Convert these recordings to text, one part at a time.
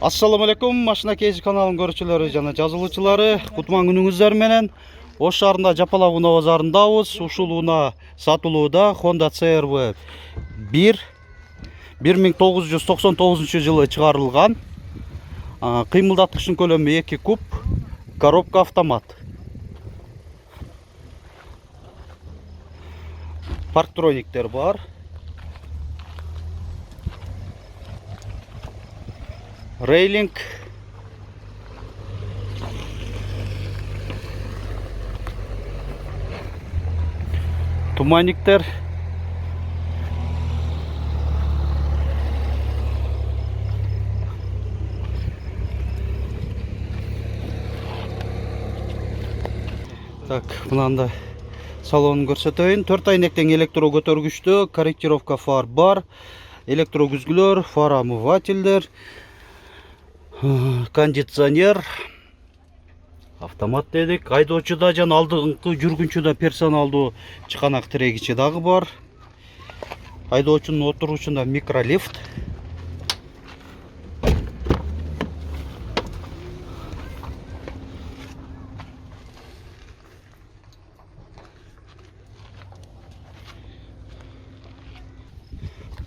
Assalamu alaikum, Машина Кейзи каналының көрүүчүлөрү жана жазылуучулары. Кутман күнүңүздөр менен. Ош шаарында Жапалак унаа базарындабыз. Ушул унаа сатылууда Honda CR-V 1999 жылы чыгарылган. Кыймылдаткычтын көлөмү 2 куб, коробка автомат. Парктрониктер бар. Рейлинг. Туманниктер. Так, мынандай салонун көрсөтөйүн. 4 айнектен электро көтөргүчтүү, корректировка фар бар, электро күзгүлөр, фар омывательдер, кондиционер, автомат дедик. Айдоочуда жана алдыңкы жүргүнчүдө персоналдуу чыканак тирегичи дагы бар. Айдоочунун отурушунда микролифт.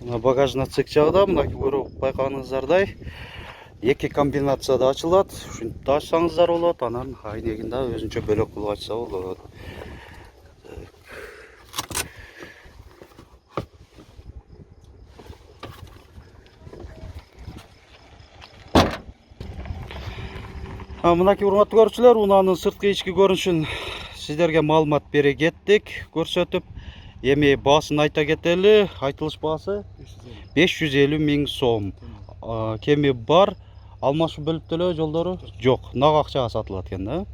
Багажный отсек жагда, мына көрүп байкагансыздардай, 2 комбинацияда ачылат. Ушинтип ачсаңыздар болот, анан айнегин да өзүнчө бөлөк кылып ачса болот. Мынакей урматтуу көрүүчүлөр, унаанын сырткы ички көрүнүшүн сиздерге маалымат бере кеттик, көрсөтүп. Эми баасын айта кетели. Айтылыш баасы 550 000 сом. Кеми бар. Алмашуу бөлүп төлөө жолдору жок. Нак акчага сатылат экен да.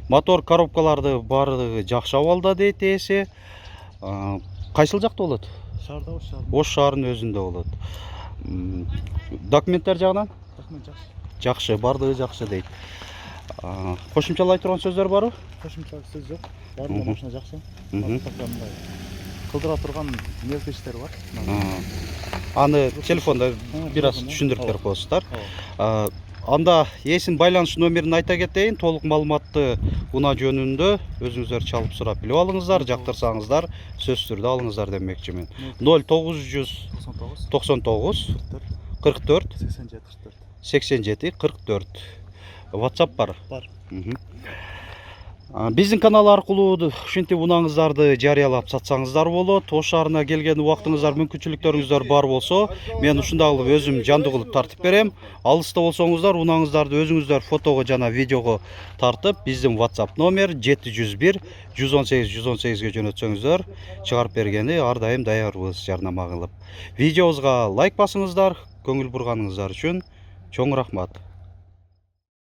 Мотор коробкаларды баардыгы жакшы абалда дейт ээси. Кайсыл жакта болот? Шаарда, Ош шаарынын өзүндө болот. Документтер жагынан? Документ жакшы. Жакшы, баардыгы жакшы дейт. Кошумчалай турган сөздөр барбы? Кошумчалык сөз жок. Баардыгы машина жакшы. Кылдыра турган мелкиштер бар. Аны телефонда бир аз түшүндүрүп берип коесуздар. Анда ээсин байланыш номерин айта кетейин. Толук маалыматты унаа жөнүндө өзүңүздөр чалып сурап билип алыңыздар, жактырсаңыздар сөзсүз түрдө алыңыздар демекчимин. 0999 44 87 44. WhatsApp бар. Бар. Биздин канал аркылуу ушинтип унааңыздарды жарыялап сатсаңыздар болот. Ош шаарына келген убактыңыздар, мүмкүнчүлүктөрүңүздөр бар болсо, мен ушундай кылып өзүм жандуу кылып тартып берем. Алыста болсоңуздар, унааңыздарды өзүңүздөр фотого жана видеого тартып, биздин WhatsApp номер 701 118 118ге жөнөтсөңүздөр, чыгарып бергени ар дайым даярбыз жарнама кылып. Видеобузга лайк басыңыздар, көңүл бурганыңыздар үчүн чоң рахмат.